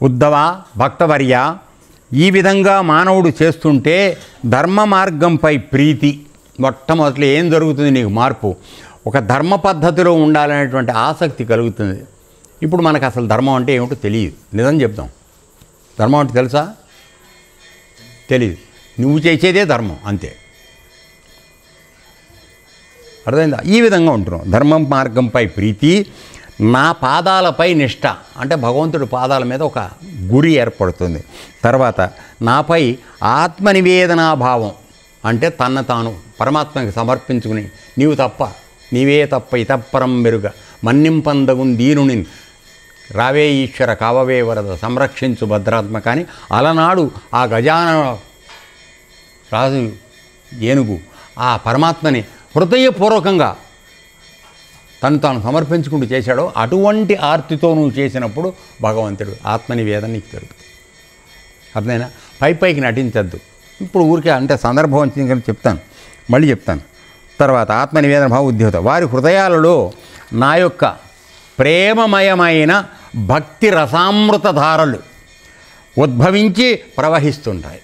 ఉద్ధవ భక్తవర్య, ఈ విధంగా మానవుడు చేస్తుంటే ధర్మ మార్గంపై ప్రీతి, మొట్టమొదటి ఏం జరుగుతుంది నీకు మార్పు, ఒక ధర్మ పద్ధతిలో ఉండాలనేటువంటి ఆసక్తి కలుగుతుంది. ఇప్పుడు మనకు అసలు ధర్మం అంటే ఏమిటో తెలియదు, నిజం చెప్తాం. ధర్మం అంటే తెలుసా? తెలియదు. నువ్వు చేసేదే ధర్మం, అంతే. అర్థమైందా? ఈ విధంగా ఉంటున్నాం. ధర్మం మార్గంపై ప్రీతి, నా పాదాలపై నిష్ఠ, అంటే భగవంతుడి పాదాల మీద ఒక గురి ఏర్పడుతుంది. తర్వాత నాపై ఆత్మనివేదనాభావం, అంటే తన తాను పరమాత్మకి సమర్పించుకుని, నీవే తప్ప ఇతప్పరం మెరుగ మన్నింపందగున్ దీనుని రావే ఈశ్వర కావవే వరద సంరక్షించు భద్రాత్మ. కానీ అలనాడు ఆ గజాన రాజు ఏనుగు ఆ పరమాత్మని హృదయపూర్వకంగా తను తాను సమర్పించుకుంటూ చేశాడో అటువంటి ఆర్తితో నువ్వు చేసినప్పుడు భగవంతుడు ఆత్మనివేదన నీకు జరుగుతుంది. అర్థమైనా? పైకి నటించద్దు. ఇప్పుడు ఊరికే అంటే సందర్భం వచ్చింది చెప్తాను, మళ్ళీ చెప్తాను. తర్వాత ఆత్మనివేదన భావ ఉద్యోగ వారి హృదయాలలో నా యొక్క ప్రేమమయమైన భక్తి రసామృత ధారలు ఉద్భవించి ప్రవహిస్తుంటాయి.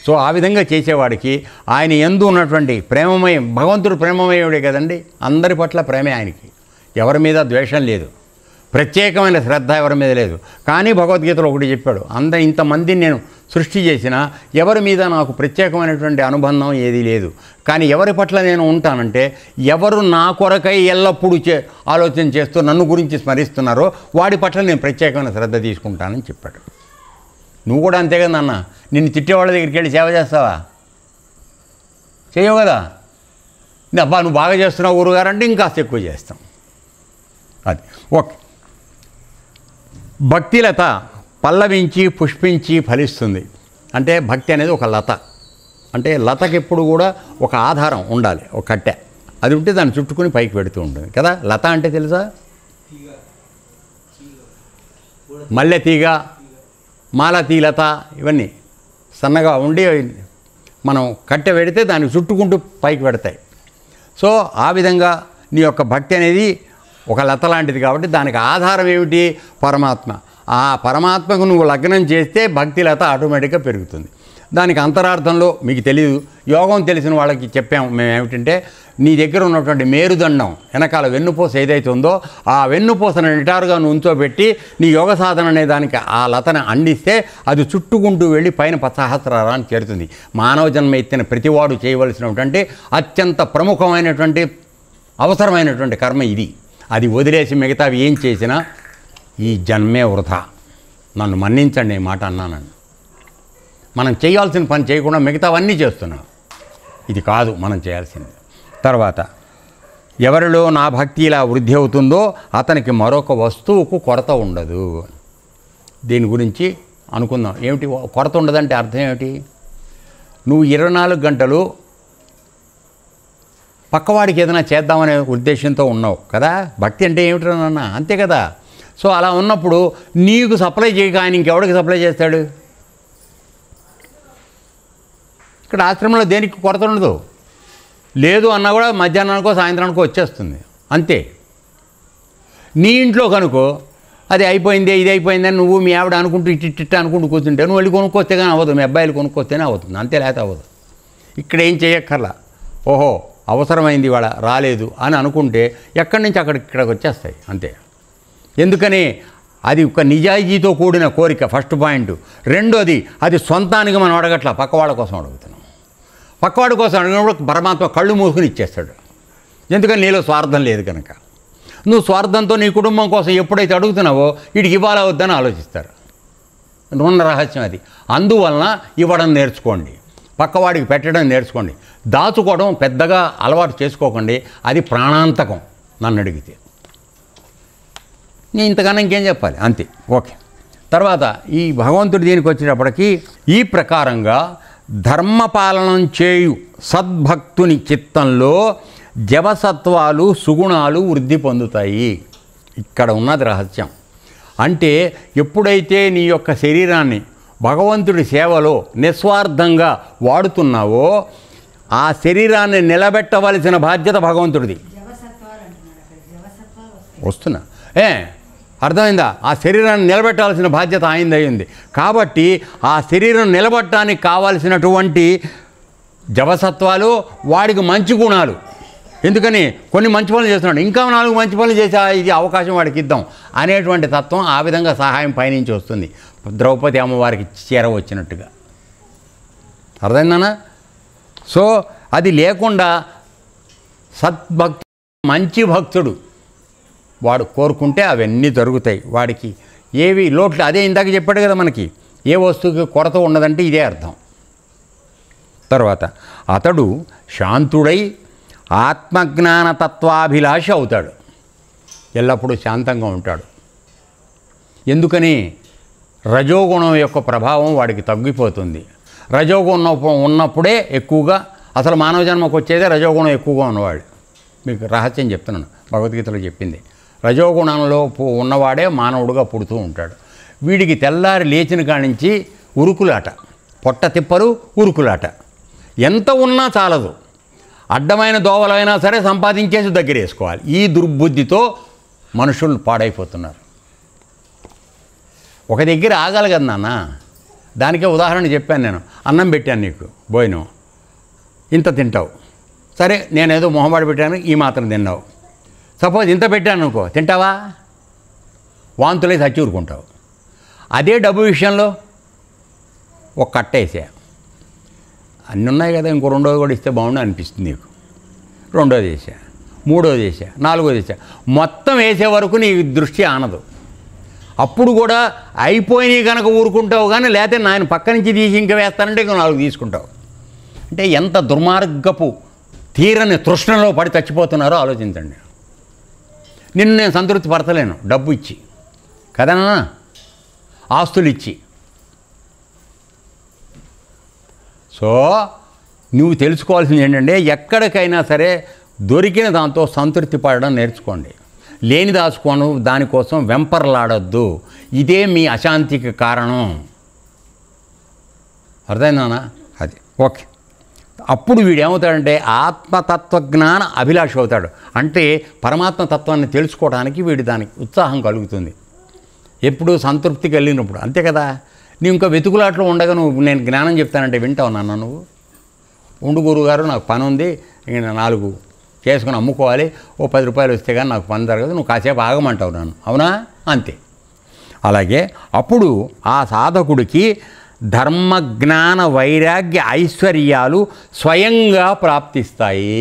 సో ఆ విధంగా చేసేవాడికి ఆయన యందు ఉన్నటువంటి ప్రేమమయం, భగవంతుడు ప్రేమమయుడే కదండి, అందరి పట్ల ప్రేమే ఆయనకి, ఎవరి మీద ద్వేషం లేదు, ప్రత్యేకమైన శ్రద్ధ ఎవరి మీద లేదు. కానీ భగవద్గీతలో ఒకటి చెప్పాడు, ఇంతమందిని నేను సృష్టి చేసినా ఎవరి మీద నాకు ప్రత్యేకమైనటువంటి అనుబంధం ఏదీ లేదు. కానీ ఎవరి పట్ల నేను ఉంటానంటే ఎవరు నా కొరకై ఎల్లప్పుడూ ఆలోచన చేస్తూ నన్ను గురించి స్మరిస్తున్నారో వాడి పట్ల నేను ప్రత్యేకమైన శ్రద్ధ తీసుకుంటానని చెప్పాడు. నువ్వు కూడా అంతే కదా నాన్న, నిన్ను తిట్టేవాళ్ళ దగ్గరికి వెళ్ళి సేవ చేస్తావా? చేయవు కదా. అబ్బా నువ్వు బాగా చేస్తున్నావు గురుగారంటే ఇంకాస్త ఎక్కువ చేస్తాం. అది ఓకే. భక్తిలత పల్లవించి పుష్పించి ఫలిస్తుంది. అంటే భక్తి అనేది ఒక లత, అంటే లతకి ఎప్పుడు కూడా ఒక ఆధారం ఉండాలి, ఒక కట్టె, అది ఉంటే దాన్ని చుట్టుకుని పైకి పెడుతూ ఉంటుంది కదా. లత అంటే తెలుసా? మల్లె తీగ, మాలతీ లత, ఇవన్నీ సన్నగా ఉండి మనం కట్టె పెడితే దాన్ని చుట్టుకుంటూ పైకి పెడతాయి. సో ఆ విధంగా నీ యొక్క భక్తి అనేది ఒక లత లాంటిది. కాబట్టి దానికి ఆధారం ఏమిటి? పరమాత్మ. ఆ పరమాత్మకు నువ్వు లగ్నం చేస్తే భక్తి లత ఆటోమేటిక్గా పెరుగుతుంది. దానికి అంతరార్థంలో మీకు తెలియదు, యోగం తెలిసిన వాళ్ళకి చెప్పాము మేము ఏమిటంటే, నీ దగ్గర ఉన్నటువంటి మేరుదండం వెనకాల వెన్నుపూస ఏదైతే ఉందో ఆ వెన్నుపూసను నిటారుగా ఉంచోబెట్టి నీ యోగ సాధన అనే దానికి ఆ లతను అందిస్తే అది చుట్టుకుంటూ వెళ్ళి పైన సహస్రారాన్ని చేరుతుంది. మానవ జన్మ ఎత్తిన ప్రతివాడు చేయవలసినటువంటి అత్యంత ప్రముఖమైనటువంటి అవసరమైనటువంటి కర్మ ఇది. అది వదిలేసి మిగతావి ఏం చేసినా ఈ జన్మే వృధా. నన్ను మన్నించండి ఈ మాట అన్నానని. మనం చేయాల్సిన పని చేయకుండా మిగతావన్నీ చేస్తున్నాం. ఇది కాదు మనం చేయాల్సింది. తర్వాత ఎవరిలో నా భక్తి ఇలా వృద్ధి అవుతుందో అతనికి మరొక వస్తువుకు కొరత ఉండదు. దీని గురించి అనుకుందాం. ఏమిటి కొరత ఉండదంటే అర్థం ఏమిటి? నువ్వు 24 గంటలు పక్కవాడికి ఏదైనా చేద్దామనే ఉద్దేశంతో ఉన్నావు కదా. భక్తి అంటే ఏమిటన్నా, అంతే కదా. సో అలా ఉన్నప్పుడు నీకు సప్లై చేయక ఆయన ఇంకెవడికి సప్లై చేస్తాడు? ఇక్కడ ఆశ్రమంలో దేనికి కొరత ఉండదు. లేదు అన్నా కూడా మధ్యాహ్నానికో సాయంత్రానికో వచ్చేస్తుంది, అంతే. నీ ఇంట్లో కనుకో అది అయిపోయిందే ఇది అయిపోయిందని నువ్వు మీ ఆవిడ అనుకుంటూ ఇట్టిట్ట అనుకుంటూ కూర్చుంటే నువ్వు వెళ్ళి కొనుక్కొస్తే కానీ అవ్వదు, మీ అబ్బాయిలు కొనుక్కొస్తేనే అవుతుంది, అంతే, లేకపోతే అవ్వదు. ఇక్కడ ఏం చేయక్కర్లా. ఓహో అవసరమైంది ఇవాళ రాలేదు అని అనుకుంటే ఎక్కడి నుంచి ఇక్కడికి వచ్చేస్తాయి, అంతే. ఎందుకని? అది ఒక నిజాయితీతో కూడిన కోరిక, ఫస్ట్ పాయింట్. రెండోది అది సొంతానికి మనం అడగట్లా, పక్కవాళ్ళ కోసం అడుగుతున్నాం. పక్కవాడి కోసం అడిగినప్పుడు పరమాత్మ కళ్ళు మూసుకుని ఇచ్చేస్తాడు. ఎందుకని? నీలో స్వార్థం లేదు కనుక. నువ్వు స్వార్థంతో నీ కుటుంబం కోసం ఎప్పుడైతే అడుగుతున్నావో వీడికి ఇవ్వాలా వద్దని ఆలోచిస్తారు. ఉన్న రహస్యం అది. అందువలన ఇవ్వడం నేర్చుకోండి, పక్కవాడికి పెట్టడం నేర్చుకోండి. దాచుకోవడం పెద్దగా అలవాటు చేసుకోకండి, అది ప్రాణాంతకం నన్ను అడిగితే. నేను ఇంతకన్నా ఇంకేం చెప్పాలి, అంతే. ఓకే. తర్వాత ఈ భగవంతుడు దీనికి వచ్చేటప్పటికి ఈ ప్రకారంగా ధర్మపాలనం చేయు సద్భక్తుని చిత్తంలో జవసత్వాలు సుగుణాలు వృద్ధి పొందుతాయి. ఇక్కడ ఉన్నది రహస్యం. అంటే ఎప్పుడైతే నీ యొక్క శరీరాన్ని భగవంతుడి సేవలో నిస్వార్థంగా వాడుతున్నావో ఆ శరీరాన్ని నిలబెట్టవలసిన బాధ్యత భగవంతుడిది. వస్తున్నా అర్థమైందా? ఆ శరీరాన్ని నిలబెట్టాల్సిన బాధ్యత ఆయనది అయింది. కాబట్టి ఆ శరీరం నిలబెట్టడానికి కావాల్సినటువంటి జవసత్వాలు, వాడికి మంచి గుణాలు, ఎందుకని కొన్ని మంచి పనులు చేస్తున్నాడు, ఇంకా 4 మంచి పనులు చేసే ఇది అవకాశం వాడికి ఇద్దాం అనేటువంటి తత్వం, ఆ విధంగా సహాయం పైనుంచి వస్తుంది. ద్రౌపది అమ్మవారికి చీర వచ్చినట్టుగా. అర్థమైందనా? సో అది లేకుండా సద్భక్తు, మంచి భక్తుడు వాడు కోరుకుంటే అవన్నీ జరుగుతాయి. వాడికి ఏవి లోట్లు, అదే ఇందాక చెప్పాడు కదా మనకి, ఏ వస్తువుకి కొరత ఉండదంటే ఇదే అర్థం. తర్వాత అతడు శాంతుడై ఆత్మజ్ఞాన తత్వాభిలాష అవుతాడు. ఎల్లప్పుడూ శాంతంగా ఉంటాడు. ఎందుకని? రజోగుణం యొక్క ప్రభావం వాడికి తగ్గిపోతుంది. రజోగుణం ఉన్నప్పుడే ఎక్కువగా, అసలు మానవ జన్మకు వచ్చేదే రజోగుణం ఎక్కువగా ఉన్నవాడు. మీకు రహస్యం చెప్తున్నాను, భగవద్గీతలో చెప్పింది. రజోగుణంలో ఉన్నవాడే మానవుడుగా పుడుతూ ఉంటాడు. వీడికి తెల్లారి లేచిన కానించి ఉరుకులాట, పొట్ట తిప్పలు, ఉరుకులాట. ఎంత ఉన్నా చాలదు, అడ్డమైన దోవలైనా సరే సంపాదించేసి దగ్గర వేసుకోవాలి. ఈ దుర్బుద్ధితో మనుషులు పాడైపోతున్నారు. ఒక దగ్గర ఆగాలి కదా నాన్న. దానికే ఉదాహరణ చెప్పాను నేను. అన్నం పెట్టాను నీకు, భోజనం ఇంత తింటావు, సరే నేనేదో మొహమాట పెట్టాను, ఈ మాత్రం తిన్నావు. సపోజ్ ఇంత పెట్టాను అనుకో, తింటావా? వాంతులే చచ్చి ఊరుకుంటావు. అదే డబ్బు విషయంలో ఒక కట్ట వేసా, అన్నీ ఉన్నాయి కదా, ఇంకో రెండోది కూడా ఇస్తే బాగుండు అనిపిస్తుంది నీకు. రెండోది వేసా, మూడోది వేసా, నాలుగోది వేసా, మొత్తం వేసే వరకు నీ దృష్టి ఆనదు. అప్పుడు కూడా అయిపోయినాయి కనుక ఊరుకుంటావు, కానీ లేకపోతే నేను పక్క నుంచి తీసి ఇంకా వేస్తానంటే ఇంకా 4 తీసుకుంటావు. అంటే ఎంత దుర్మార్గపు తీరని తృష్ణలో పడి చచ్చిపోతున్నారో ఆలోచించండి. నిన్ను నేను సంతృప్తి పరచలేను డబ్బు ఇచ్చి కదనా, ఆస్తులు ఇచ్చి. సో నువ్వు తెలుసుకోవాల్సింది ఏంటంటే, ఎక్కడికైనా సరే దొరికిన దాంతో సంతృప్తి పడడం నేర్చుకోండి. లేని దాచుకోను దానికోసం వెంపర్లాడొద్దు. ఇదే మీ అశాంతికి కారణం. అర్థమైందా? అది ఓకే. అప్పుడు వీడేమవుతాడంటే ఆత్మతత్వజ్ఞాన అభిలాష అవుతాడు. అంటే పరమాత్మ తత్వాన్ని తెలుసుకోవడానికి వీడి దానికి ఉత్సాహం కలుగుతుంది. ఎప్పుడు సంతృప్తి కలిగినప్పుడు. అంతే కదా. నువ్వు ఇంకా వెతుకులాట్లో ఉండగా నువ్వు నేను జ్ఞానం చెప్తానంటే వింటావు నాన్న? నువ్వు ఉండు గురువుగారు, నాకు పని ఉంది, ఇంక 4 చేసుకుని అమ్ముకోవాలి, ఓ 10 రూపాయలు వస్తే కానీ నాకు పని జరగదు, నువ్వు కాసేపు ఆగమంటావు నన్ను. అవునా? అంతే. అలాగే అప్పుడు ఆ సాధకుడికి ధర్మజ్ఞాన వైరాగ్య ఐశ్వర్యాలు స్వయంగా ప్రాప్తిస్తాయి.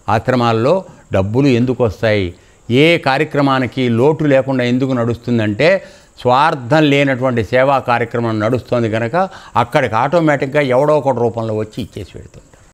ఆశ్రమాల్లో డబ్బులు ఎందుకు వస్తాయి? ఏ కార్యక్రమానికి లోటు లేకుండా ఎందుకు నడుస్తుందంటే, స్వార్థం లేనటువంటి సేవా కార్యక్రమం నడుస్తుంది కనుక అక్కడికి ఆటోమేటిక్గా ఎవడో ఒకటి రూపంలో వచ్చి ఇచ్చేసి పెడుతుంది.